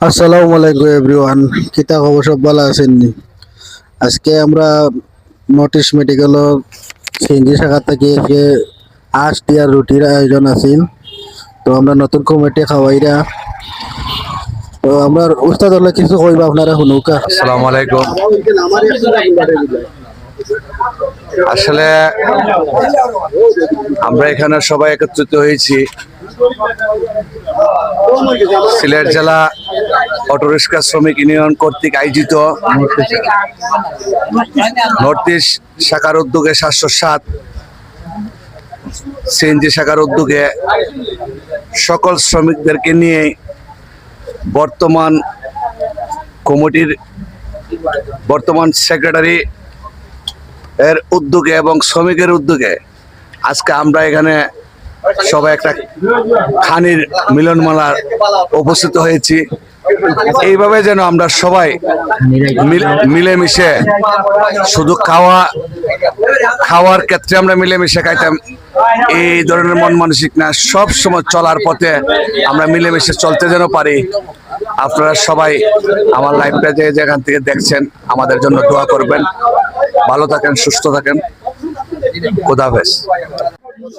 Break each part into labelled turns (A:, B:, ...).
A: আসসালামু আলাইকুম এভরিওয়ান, কিতা খবর? সব ভালো আছেন নি? আজকে আমরা নর্থ ইস্ট মেডিকেল সিএনজি শাখা থেকে এসে আঁশ দিয়ার রুটির আয়োজন আছিল। তো আমরা নতুন কমিটি খাওয়াইরা, তো আমরা উস্তাদ হলে কিছু কইবা, আপনারা শুনুকা।
B: আসসালামু আলাইকুম। আসলে আমরা এখানে সবাই একত্রিত হয়েছি সিলেট জেলা অটোরিক্সা শ্রমিক ইউনিয়ন কর্তৃক আয়োজিত নর্থ ইস্ট শাখার উদ্যোগে 707 সিএনজি শাখার উদ্যোগে সকল শ্রমিকদেরকে নিয়ে বর্তমান কমিটির বর্তমান সেক্রেটারি এর উদ্যোগে এবং শ্রমিকের উদ্যোগে আজকে আমরা এখানে সবাই একটা খানির মিলনমেলার উপস্থিত হয়েছি। এইভাবে যেন আমরা সবাই মিলেমিশে শুধু খাওয়ার ক্ষেত্রে আমরা মিলেমিশে খাইতাম, এই ধরনের মন মানসিক না, সব সময় চলার পথে আমরা মিলেমিশে চলতে যেন পারি। আপনারা সবাই আমার লাইভটা যেখান থেকে দেখছেন আমাদের জন্য দোয়া করবেন। ভালো থাকেন, সুস্থ থাকেন, খোদা হাফেজ।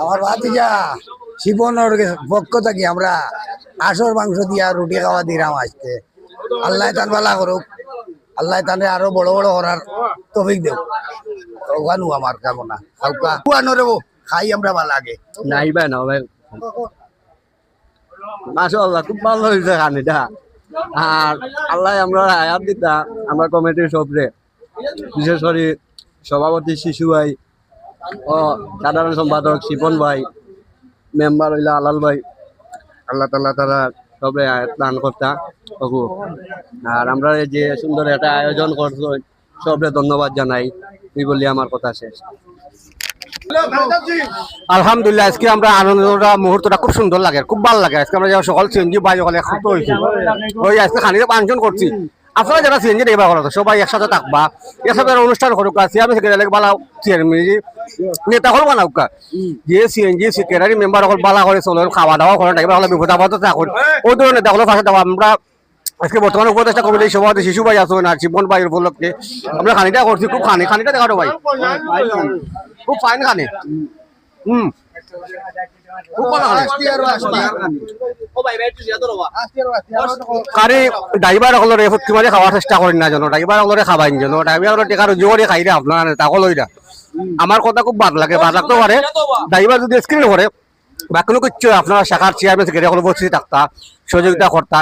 C: আমার ভাতিজা শিবনের পক্ষ থেকে আমরা আসর মাংস দিয়া রুটি খাওয়া দিলাম আজকে। আল্লাহ তান বালা করুক, আল্লাহ তানে আরো বড় বড় করার তৌফিক দেব। ওখানে আমার কামনা খাই আমরা ভালো লাগে
D: নাই ভাই না ভাই, মাশাআল্লাহ খুব ভালো হয়েছে খানিটা। আর আল্লাহ আমরা আয়াত দিতা আমরা কমিটির সবরে, বিশেষ করে সভাপতি শিশু ভাই ও সাধারণ সম্পাদক শিপন ভাই, মেম্বার হইলা আলাল ভাই, আল্লাহ তাআলা তারা সবে আয়াত দান করতা ওগো। আর আমরা এই যে সুন্দর একটা আয়োজন করছো সবরে ধন্যবাদ জানাই, এই বলি আমার কথা শেষ।
E: আলহামদুলিল্লাহ, আজকে আমরা আনন্দটা মুহূর্তটা খুব সুন্দর লাগে, খুব ভালো লাগে। আজকে আমরা সকল সিএনজি ভাই সকলে একসাথে হয়েছি, ওই আজকে খানিতে ফাংশন করছি। আপনারা যারা সিএনজি ড্রাইভার করো সবাই একসাথে থাকবা, একসাথে অনুষ্ঠান করুক। আমি সেক্রেটারি বালা নেতা হল বানাউকা, যে সিএনজি সেক্রেটারি মেম্বার হল বালা করে চলে, খাওয়া দাওয়া করে ড্রাইভার হলে বিপদ আপদ থাকুন, ওই ধরনের নেতা হলো পাশে দেওয়া। আমরা আজকে বর্তমানে উপদেষ্টা কমিটি সভাপতি শিশু ভাই আছো না, জীবন ভাই উপলক্ষে আমরা খানিটা করছি। খুব খানিটা দেখাটো ভাই, খুব ফাইন খানি। ড্রাইভার সকলের ফুটকি মারি খাওয়ার চেষ্টা করেন না যেন, ড্রাইভার সকলের খাবাই যেন, ড্রাইভার টেকার জোরে খাই রে আপনার তাকে লইরা। আমার কথা খুব ভালো লাগে, ভালো লাগতেও পারে। ড্রাইভার যদি স্ক্রিন করে বা কোনো কিছু আপনার শাখার চেয়ারম্যান সেক্রেটারি সকল বসে থাকতা, সহযোগিতা করতা।